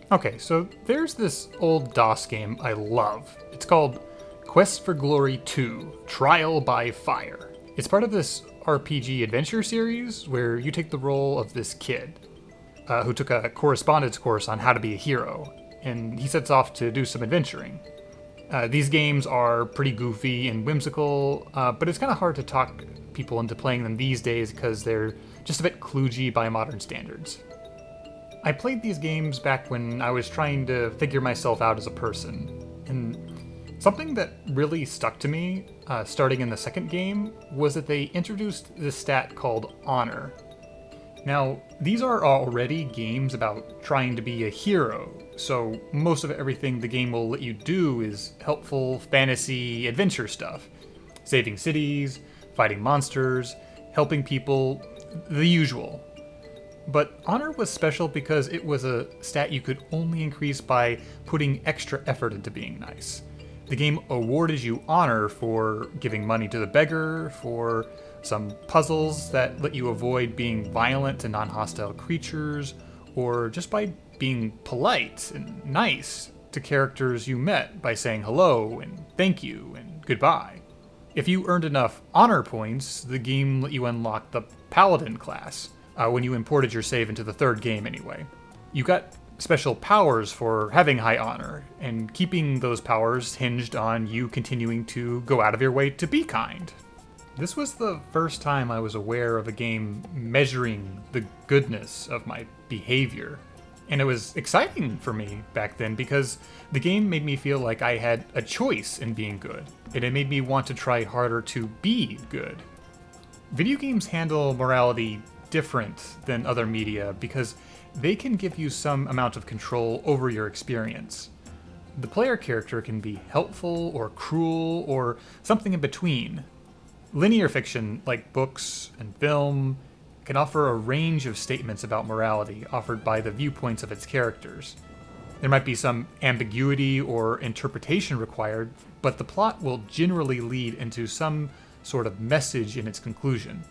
Okay, so there's this old DOS game I love. It's called Quest for Glory 2 Trial by Fire. It's part of this RPG adventure series where you take the role of this kid who took a correspondence course on how to be a hero, and he sets off to do some adventuring. These games are pretty goofy and whimsical, but it's kind of hard to talk people into playing them these days because they're just a bit kludgy by modern standards. I played these games back when I was trying to figure myself out as a person, and something that really stuck to me, starting in the second game, was that they introduced this stat called honor. Now, these are already games about trying to be a hero, so most of everything the game will let you do is helpful fantasy adventure stuff. Saving cities, fighting monsters, helping people, the usual. But honor was special because it was a stat you could only increase by putting extra effort into being nice. The game awarded you honor for giving money to the beggar, for some puzzles that let you avoid being violent to non-hostile creatures, or just by being polite and nice to characters you met by saying hello and thank you and goodbye. If you earned enough honor points, the game let you unlock the Paladin class, when you imported your save into the third game anyway. You got special powers for having high honor, and keeping those powers hinged on you continuing to go out of your way to be kind. This was the first time I was aware of a game measuring the goodness of my behavior. And it was exciting for me back then because the game made me feel like I had a choice in being good, and it made me want to try harder to be good. Video games handle morality different than other media because they can give you some amount of control over your experience. The player character can be helpful or cruel or something in between. Linear fiction, like books and film, can offer a range of statements about morality offered by the viewpoints of its characters. There might be some ambiguity or interpretation required, but the plot will generally lead into some sort of message in its conclusion.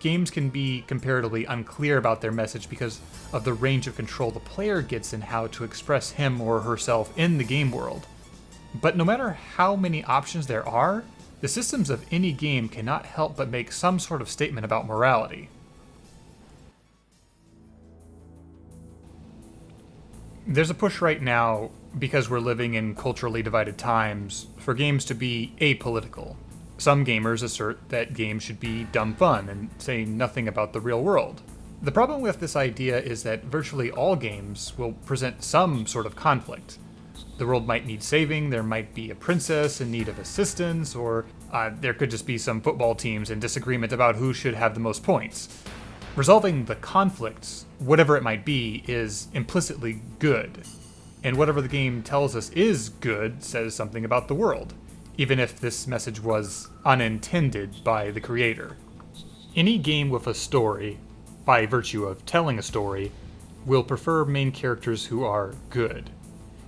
Games can be comparatively unclear about their message because of the range of control the player gets in how to express him or herself in the game world. But no matter how many options there are, the systems of any game cannot help but make some sort of statement about morality. There's a push right now, because we're living in culturally divided times, for games to be apolitical. Some gamers assert that games should be dumb fun and say nothing about the real world. The problem with this idea is that virtually all games will present some sort of conflict. The world might need saving, there might be a princess in need of assistance, or there could just be some football teams in disagreement about who should have the most points. Resolving the conflicts, whatever it might be, is implicitly good. And whatever the game tells us is good says something about the world, even if this message was unintended by the creator. Any game with a story, by virtue of telling a story, will prefer main characters who are good.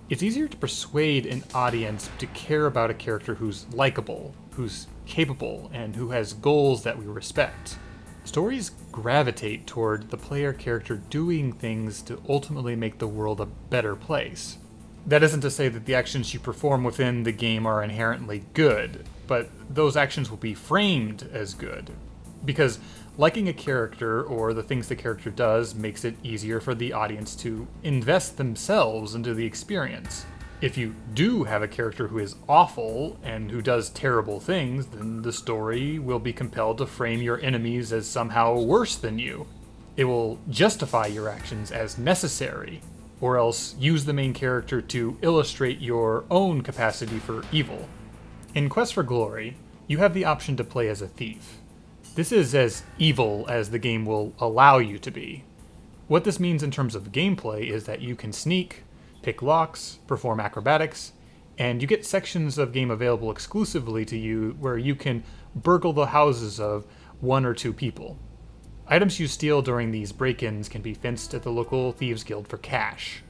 It's easier to persuade an audience to care about a character who's likable, who's capable, and who has goals that we respect. Stories gravitate toward the player character doing things to ultimately make the world a better place. That isn't to say that the actions you perform within the game are inherently good, but those actions will be framed as good. Because liking a character or the things the character does makes it easier for the audience to invest themselves into the experience. If you do have a character who is awful and who does terrible things, then the story will be compelled to frame your enemies as somehow worse than you. It will justify your actions as necessary, or else use the main character to illustrate your own capacity for evil. In Quest for Glory, you have the option to play as a thief. This is as evil as the game will allow you to be. What this means in terms of gameplay is that you can sneak, pick locks, perform acrobatics, and you get sections of game available exclusively to you where you can burgle the houses of one or two people. Items you steal during these break-ins can be fenced at the local Thieves Guild for cash.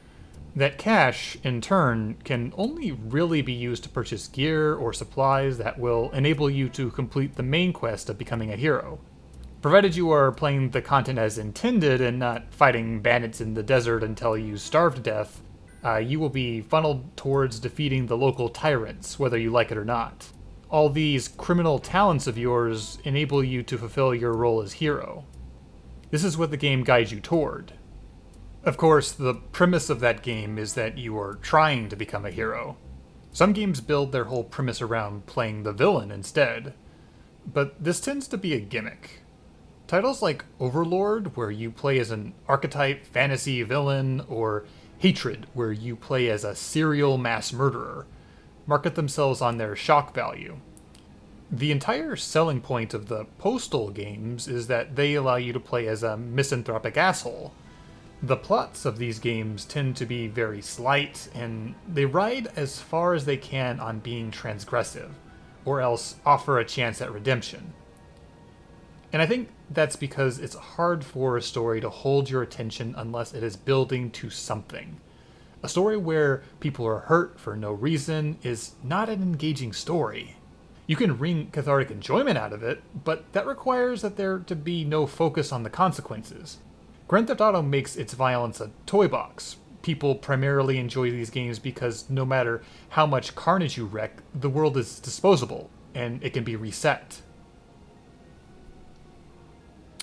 That cash, in turn, can only really be used to purchase gear or supplies that will enable you to complete the main quest of becoming a hero. Provided you are playing the content as intended and not fighting bandits in the desert until you starve to death, you will be funneled towards defeating the local tyrants, whether you like it or not. All these criminal talents of yours enable you to fulfill your role as hero. This is what the game guides you toward. Of course, the premise of that game is that you are trying to become a hero. Some games build their whole premise around playing the villain instead, but this tends to be a gimmick. Titles like Overlord, where you play as an archetype fantasy villain, or Hatred, where you play as a serial mass murderer, market themselves on their shock value. The entire selling point of the Postal games is that they allow you to play as a misanthropic asshole. The plots of these games tend to be very slight, and they ride as far as they can on being transgressive, or else offer a chance at redemption. And I think that's because it's hard for a story to hold your attention unless it is building to something. A story where people are hurt for no reason is not an engaging story. You can wring cathartic enjoyment out of it, but that requires that there to be no focus on the consequences. Grand Theft Auto makes its violence a toy box. People primarily enjoy these games because no matter how much carnage you wreak, the world is disposable, and it can be reset.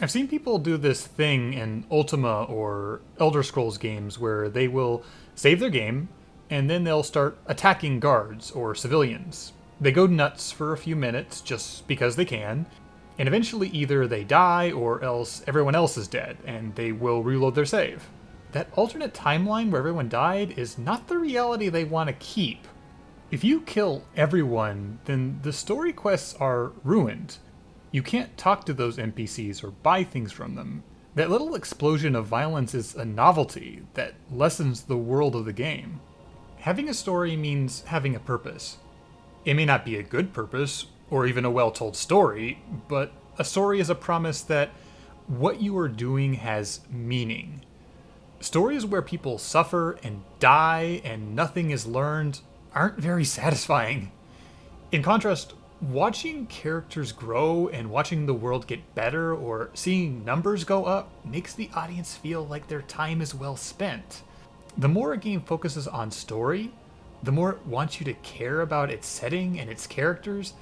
I've seen people do this thing in Ultima or Elder Scrolls games where they will save their game, and then they'll start attacking guards or civilians. They go nuts for a few minutes just because they can, and eventually either they die or else everyone else is dead, and they will reload their save. That alternate timeline where everyone died is not the reality they want to keep. If you kill everyone, then the story quests are ruined. You can't talk to those NPCs or buy things from them. That little explosion of violence is a novelty that lessens the world of the game. Having a story means having a purpose. It may not be a good purpose, or even a well-told story, but a story is a promise that what you are doing has meaning. Stories where people suffer and die and nothing is learned aren't very satisfying. In contrast, watching characters grow and watching the world get better or seeing numbers go up makes the audience feel like their time is well spent. The more a game focuses on story, the more it wants you to care about its setting and its characters,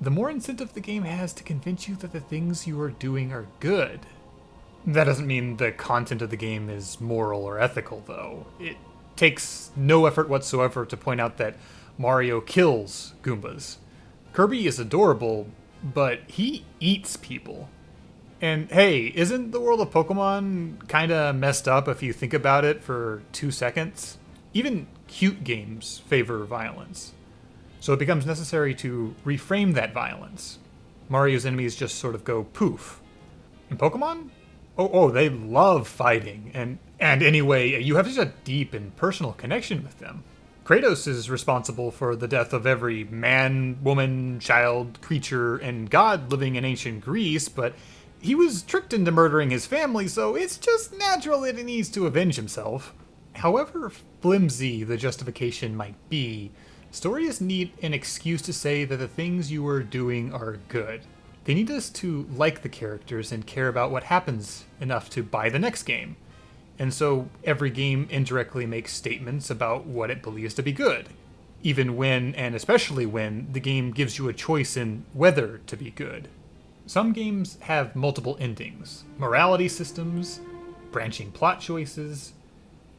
the more incentive the game has to convince you that the things you are doing are good. That doesn't mean the content of the game is moral or ethical, though. It takes no effort whatsoever to point out that Mario kills Goombas. Kirby is adorable, but he eats people. And hey, isn't the world of Pokemon kinda messed up if you think about it for 2 seconds? Even cute games favor violence. So it becomes necessary to reframe that violence. Mario's enemies just sort of go poof. In Pokemon? Oh, they love fighting. And anyway, you have such a deep and personal connection with them. Kratos is responsible for the death of every man, woman, child, creature, and god living in ancient Greece, but he was tricked into murdering his family, so it's just natural that he needs to avenge himself. However flimsy the justification might be, stories need an excuse to say that the things you are doing are good. They need us to like the characters and care about what happens enough to buy the next game. And so every game indirectly makes statements about what it believes to be good, even when, and especially when, the game gives you a choice in whether to be good. Some games have multiple endings, morality systems, branching plot choices.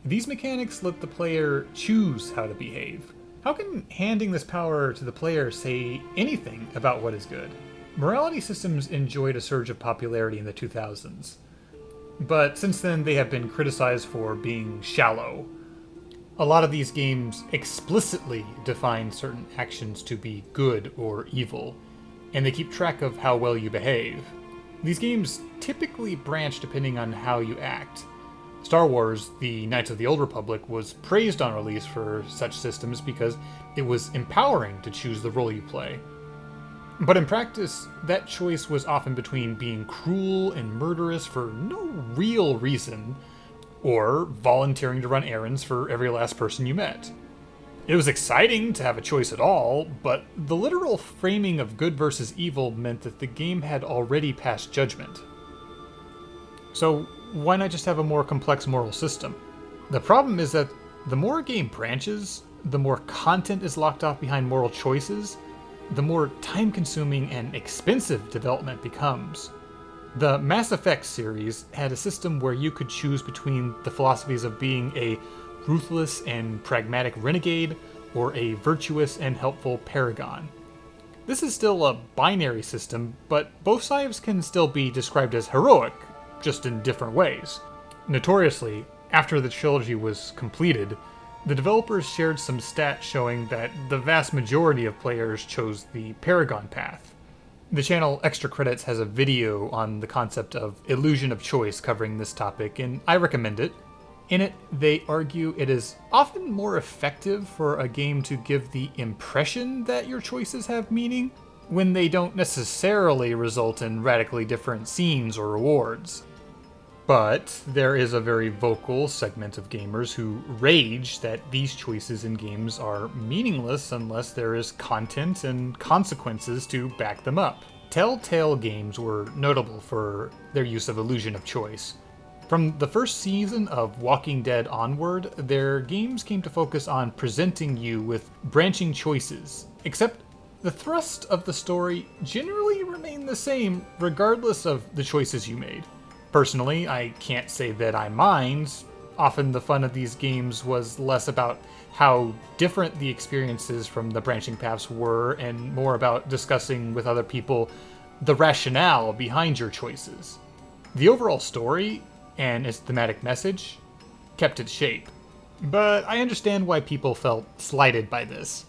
These mechanics let the player choose how to behave. How can handing this power to the player say anything about what is good? Morality systems enjoyed a surge of popularity in the 2000s. But since then, they have been criticized for being shallow. A lot of these games explicitly define certain actions to be good or evil, and they keep track of how well you behave. These games typically branch depending on how you act. Star Wars, The Knights of the Old Republic, was praised on release for such systems because it was empowering to choose the role you play. But in practice, that choice was often between being cruel and murderous for no real reason, or volunteering to run errands for every last person you met. It was exciting to have a choice at all, but the literal framing of good versus evil meant that the game had already passed judgment. So why not just have a more complex moral system? The problem is that the more a game branches, the more content is locked off behind moral choices, the more time-consuming and expensive development becomes. The Mass Effect series had a system where you could choose between the philosophies of being a ruthless and pragmatic renegade or a virtuous and helpful paragon. This is still a binary system, but both sides can still be described as heroic, just in different ways. Notoriously, after the trilogy was completed, the developers shared some stats showing that the vast majority of players chose the Paragon path. The channel Extra Credits has a video on the concept of illusion of choice covering this topic, and I recommend it. In it, they argue it is often more effective for a game to give the impression that your choices have meaning, when they don't necessarily result in radically different scenes or rewards. But there is a very vocal segment of gamers who rage that these choices in games are meaningless unless there is content and consequences to back them up. Telltale games were notable for their use of illusion of choice. From the first season of Walking Dead onward, their games came to focus on presenting you with branching choices, except the thrust of the story generally remained the same regardless of the choices you made. Personally, I can't say that I mind. Often the fun of these games was less about how different the experiences from the branching paths were and more about discussing with other people the rationale behind your choices. The overall story and its thematic message kept its shape, but I understand why people felt slighted by this.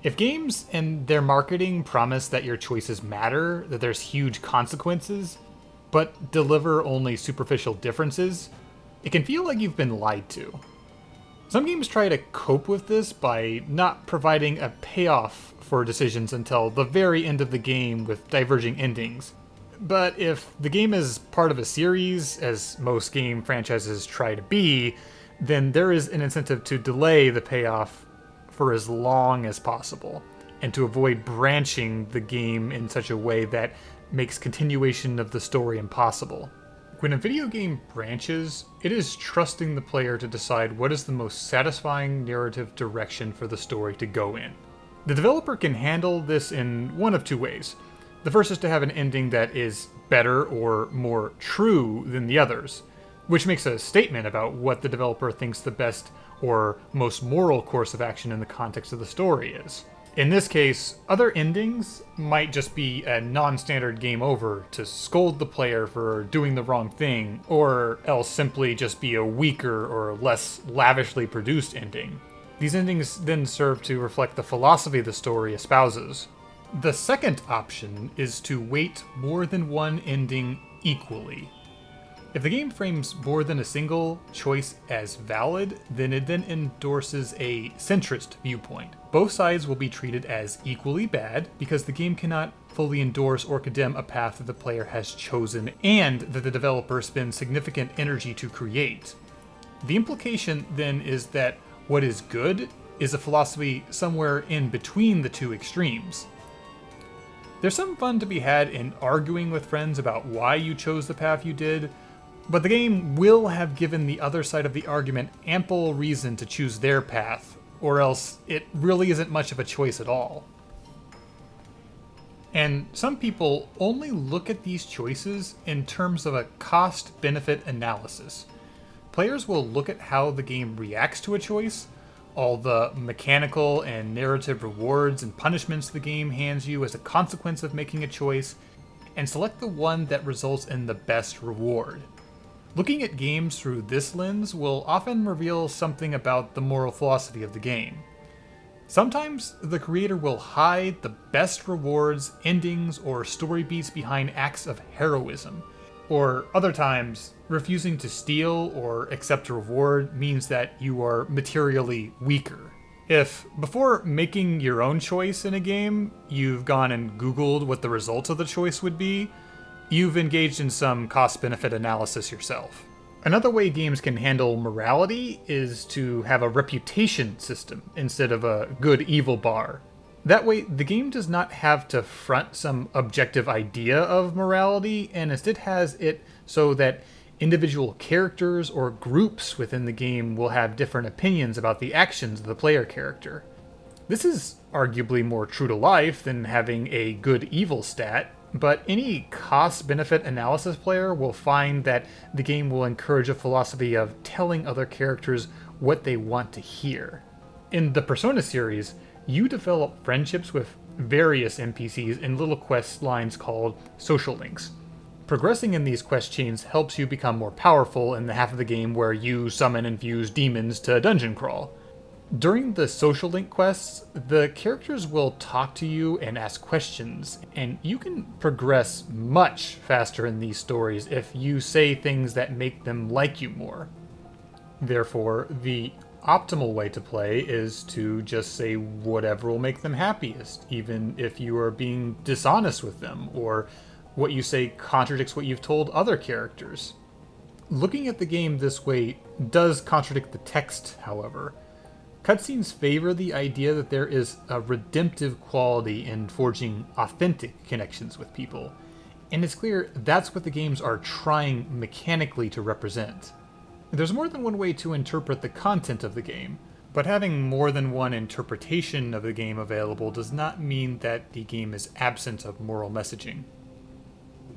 If games and their marketing promise that your choices matter, that there's huge consequences, but deliver only superficial differences, it can feel like you've been lied to. Some games try to cope with this by not providing a payoff for decisions until the very end of the game with diverging endings. But if the game is part of a series, as most game franchises try to be, then there is an incentive to delay the payoff for as long as possible, and to avoid branching the game in such a way that makes continuation of the story impossible. When a video game branches, it is trusting the player to decide what is the most satisfying narrative direction for the story to go in. The developer can handle this in one of two ways. The first is to have an ending that is better or more true than the others, which makes a statement about what the developer thinks the best or most moral course of action in the context of the story is. In this case, other endings might just be a non-standard game over to scold the player for doing the wrong thing, or else simply just be a weaker or less lavishly produced ending. These endings then serve to reflect the philosophy the story espouses. The second option is to weight more than one ending equally. If the game frames more than a single choice as valid, then it endorses a centrist viewpoint. Both sides will be treated as equally bad because the game cannot fully endorse or condemn a path that the player has chosen and that the developer spends significant energy to create. The implication then is that what is good is a philosophy somewhere in between the two extremes. There's some fun to be had in arguing with friends about why you chose the path you did, but the game will have given the other side of the argument ample reason to choose their path, or else it really isn't much of a choice at all. And some people only look at these choices in terms of a cost-benefit analysis. Players will look at how the game reacts to a choice, all the mechanical and narrative rewards and punishments the game hands you as a consequence of making a choice, and select the one that results in the best reward. Looking at games through this lens will often reveal something about the moral philosophy of the game. Sometimes the creator will hide the best rewards, endings, or story beats behind acts of heroism, or other times, refusing to steal or accept a reward means that you are materially weaker. If, before making your own choice in a game, you've gone and Googled what the result of the choice would be, you've engaged in some cost-benefit analysis yourself. Another way games can handle morality is to have a reputation system instead of a good-evil bar. That way, the game does not have to front some objective idea of morality, and instead has it so that individual characters or groups within the game will have different opinions about the actions of the player character. This is arguably more true to life than having a good-evil stat, but any cost-benefit analysis player will find that the game will encourage a philosophy of telling other characters what they want to hear. In the Persona series, you develop friendships with various NPCs in little quest lines called social links. Progressing in these quest chains helps you become more powerful in the half of the game where you summon and fuse demons to dungeon crawl. During the social link quests, the characters will talk to you and ask questions, and you can progress much faster in these stories if you say things that make them like you more. Therefore, the optimal way to play is to just say whatever will make them happiest, even if you are being dishonest with them, or what you say contradicts what you've told other characters. Looking at the game this way does contradict the text, however. Cutscenes favor the idea that there is a redemptive quality in forging authentic connections with people, and it's clear that's what the games are trying mechanically to represent. There's more than one way to interpret the content of the game, but having more than one interpretation of the game available does not mean that the game is absent of moral messaging.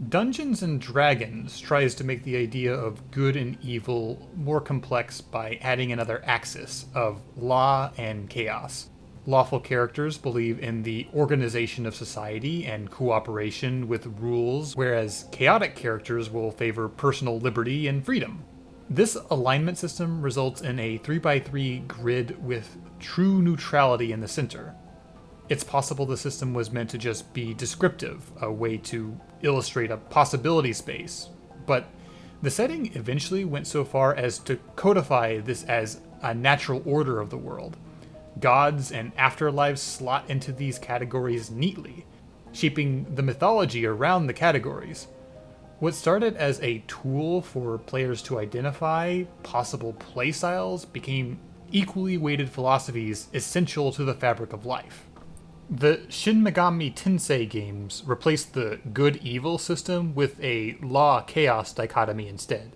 Dungeons & Dragons tries to make the idea of good and evil more complex by adding another axis of law and chaos. Lawful characters believe in the organization of society and cooperation with rules, whereas chaotic characters will favor personal liberty and freedom. This alignment system results in a 3x3 grid with true neutrality in the center. It's possible the system was meant to just be descriptive, a way to illustrate a possibility space, but the setting eventually went so far as to codify this as a natural order of the world. Gods and afterlives slot into these categories neatly, shaping the mythology around the categories. What started as a tool for players to identify possible playstyles became equally weighted philosophies essential to the fabric of life. The Shin Megami Tensei games replaced the good-evil system with a law-chaos dichotomy instead.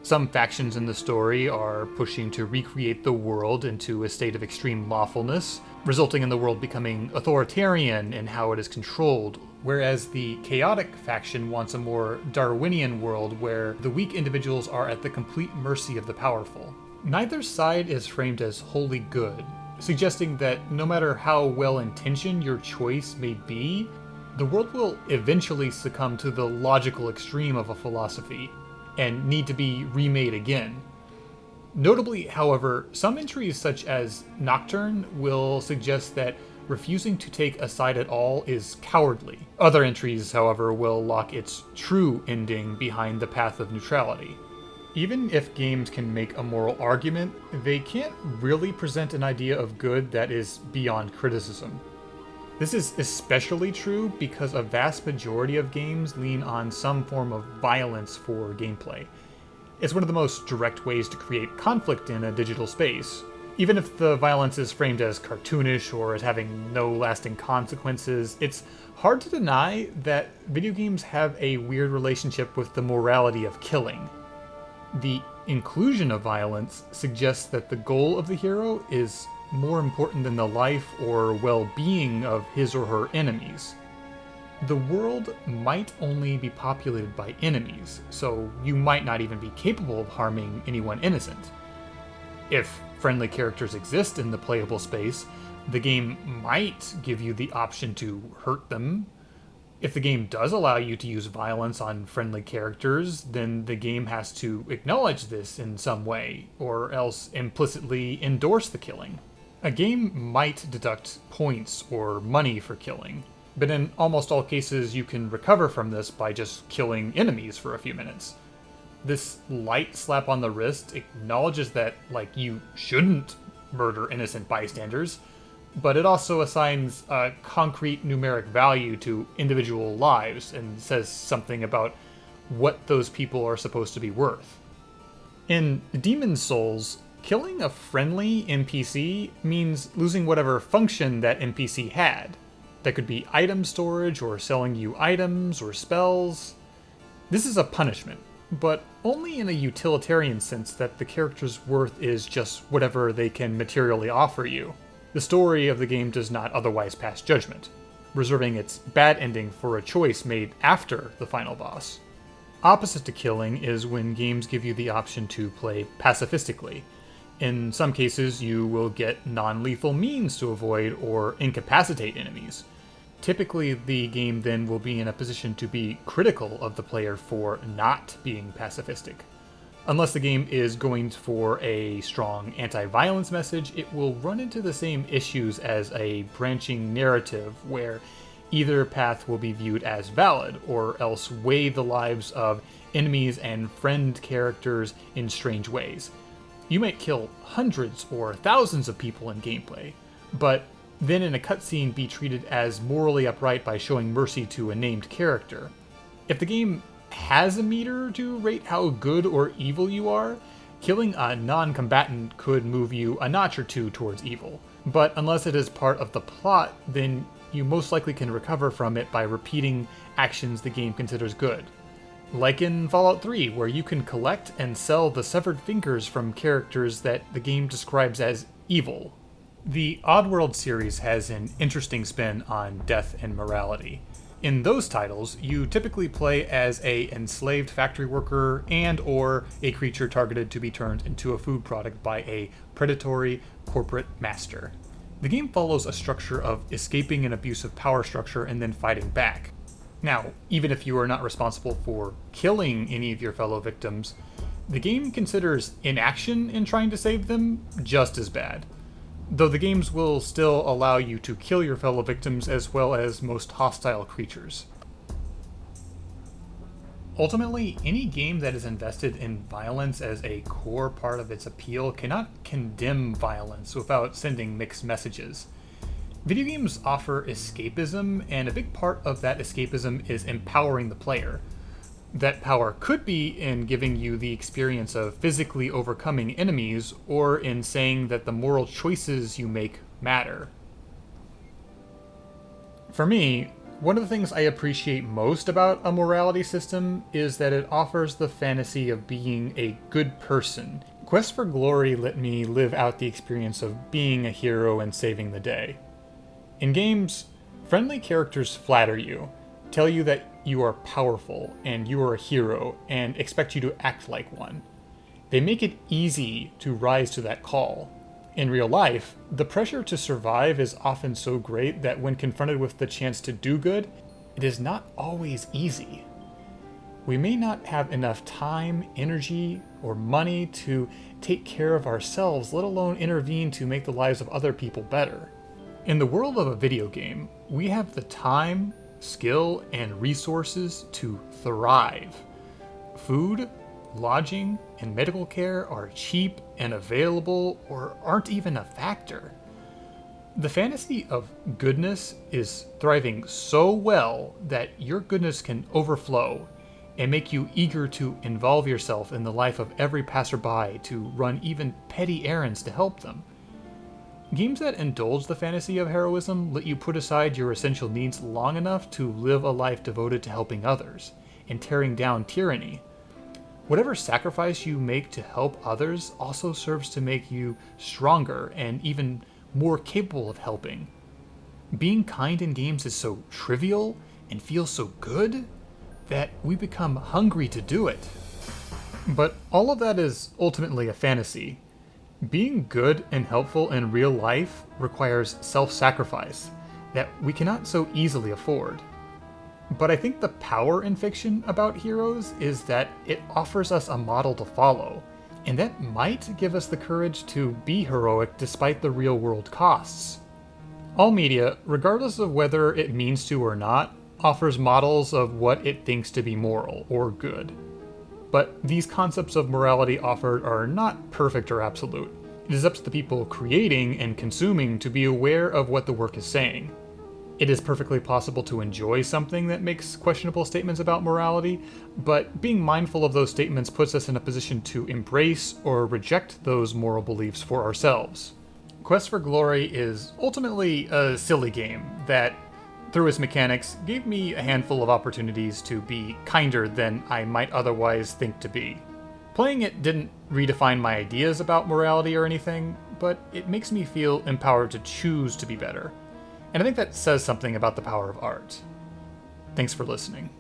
Some factions in the story are pushing to recreate the world into a state of extreme lawfulness, resulting in the world becoming authoritarian in how it is controlled, whereas the chaotic faction wants a more Darwinian world where the weak individuals are at the complete mercy of the powerful. Neither side is framed as wholly good, suggesting that no matter how well-intentioned your choice may be, the world will eventually succumb to the logical extreme of a philosophy and need to be remade again. Notably, however, some entries such as Nocturne will suggest that refusing to take a side at all is cowardly. Other entries, however, will lock its true ending behind the path of neutrality. Even if games can make a moral argument, they can't really present an idea of good that is beyond criticism. This is especially true because a vast majority of games lean on some form of violence for gameplay. It's one of the most direct ways to create conflict in a digital space. Even if the violence is framed as cartoonish or as having no lasting consequences, it's hard to deny that video games have a weird relationship with the morality of killing. The inclusion of violence suggests that the goal of the hero is more important than the life or well-being of his or her enemies. The world might only be populated by enemies, so you might not even be capable of harming anyone innocent. If friendly characters exist in the playable space, the game might give you the option to hurt them. If the game does allow you to use violence on friendly characters, then the game has to acknowledge this in some way, or else implicitly endorse the killing. A game might deduct points or money for killing, but in almost all cases you can recover from this by just killing enemies for a few minutes. This light slap on the wrist acknowledges that, you shouldn't murder innocent bystanders, but it also assigns a concrete numeric value to individual lives and says something about what those people are supposed to be worth. In Demon's Souls, killing a friendly NPC means losing whatever function that NPC had. That could be item storage, or selling you items, or spells. This is a punishment, but only in a utilitarian sense that the character's worth is just whatever they can materially offer you. The story of the game does not otherwise pass judgment, reserving its bad ending for a choice made after the final boss. Opposite to killing is when games give you the option to play pacifistically. In some cases, you will get non-lethal means to avoid or incapacitate enemies. Typically, the game then will be in a position to be critical of the player for not being pacifistic. Unless the game is going for a strong anti-violence message, it will run into the same issues as a branching narrative where either path will be viewed as valid, or else weigh the lives of enemies and friend characters in strange ways. You might kill hundreds or thousands of people in gameplay, but then in a cutscene be treated as morally upright by showing mercy to a named character. If the game has a meter to rate how good or evil you are, killing a non-combatant could move you a notch or two towards evil. But unless it is part of the plot, then you most likely can recover from it by repeating actions the game considers good. Like in Fallout 3, where you can collect and sell the severed fingers from characters that the game describes as evil. The Oddworld series has an interesting spin on death and morality. In those titles, you typically play as a enslaved factory worker and or a creature targeted to be turned into a food product by a predatory corporate master. The game follows a structure of escaping an abusive power structure and then fighting back. Now, even if you are not responsible for killing any of your fellow victims, the game considers inaction in trying to save them just as bad. Though the games will still allow you to kill your fellow victims as well as most hostile creatures. Ultimately, any game that is invested in violence as a core part of its appeal cannot condemn violence without sending mixed messages. Video games offer escapism, and a big part of that escapism is empowering the player. That power could be in giving you the experience of physically overcoming enemies, or in saying that the moral choices you make matter. For me, one of the things I appreciate most about a morality system is that it offers the fantasy of being a good person. Quest for Glory let me live out the experience of being a hero and saving the day. In games, friendly characters flatter you, tell you that you are powerful and you are a hero, and expect you to act like one. They make it easy to rise to that call. In real life, the pressure to survive is often so great that when confronted with the chance to do good, it is not always easy. We may not have enough time, energy, or money to take care of ourselves, let alone intervene to make the lives of other people better. In the world of a video game, we have the time, skill, and resources to thrive. Food, lodging, and medical care are cheap and available, or aren't even a factor. The fantasy of goodness is thriving so well that your goodness can overflow and make you eager to involve yourself in the life of every passerby, to run even petty errands to help them. Games that indulge the fantasy of heroism let you put aside your essential needs long enough to live a life devoted to helping others and tearing down tyranny. Whatever sacrifice you make to help others also serves to make you stronger and even more capable of helping. Being kind in games is so trivial and feels so good that we become hungry to do it. But all of that is ultimately a fantasy. Being good and helpful in real life requires self-sacrifice that we cannot so easily afford. But I think the power in fiction about heroes is that it offers us a model to follow, and that might give us the courage to be heroic despite the real-world costs. All media, regardless of whether it means to or not, offers models of what it thinks to be moral or good. But these concepts of morality offered are not perfect or absolute. It is up to the people creating and consuming to be aware of what the work is saying. It is perfectly possible to enjoy something that makes questionable statements about morality, but being mindful of those statements puts us in a position to embrace or reject those moral beliefs for ourselves. Quest for Glory is ultimately a silly game that, through its mechanics, gave me a handful of opportunities to be kinder than I might otherwise think to be. Playing it didn't redefine my ideas about morality or anything, but it makes me feel empowered to choose to be better. And I think that says something about the power of art. Thanks for listening.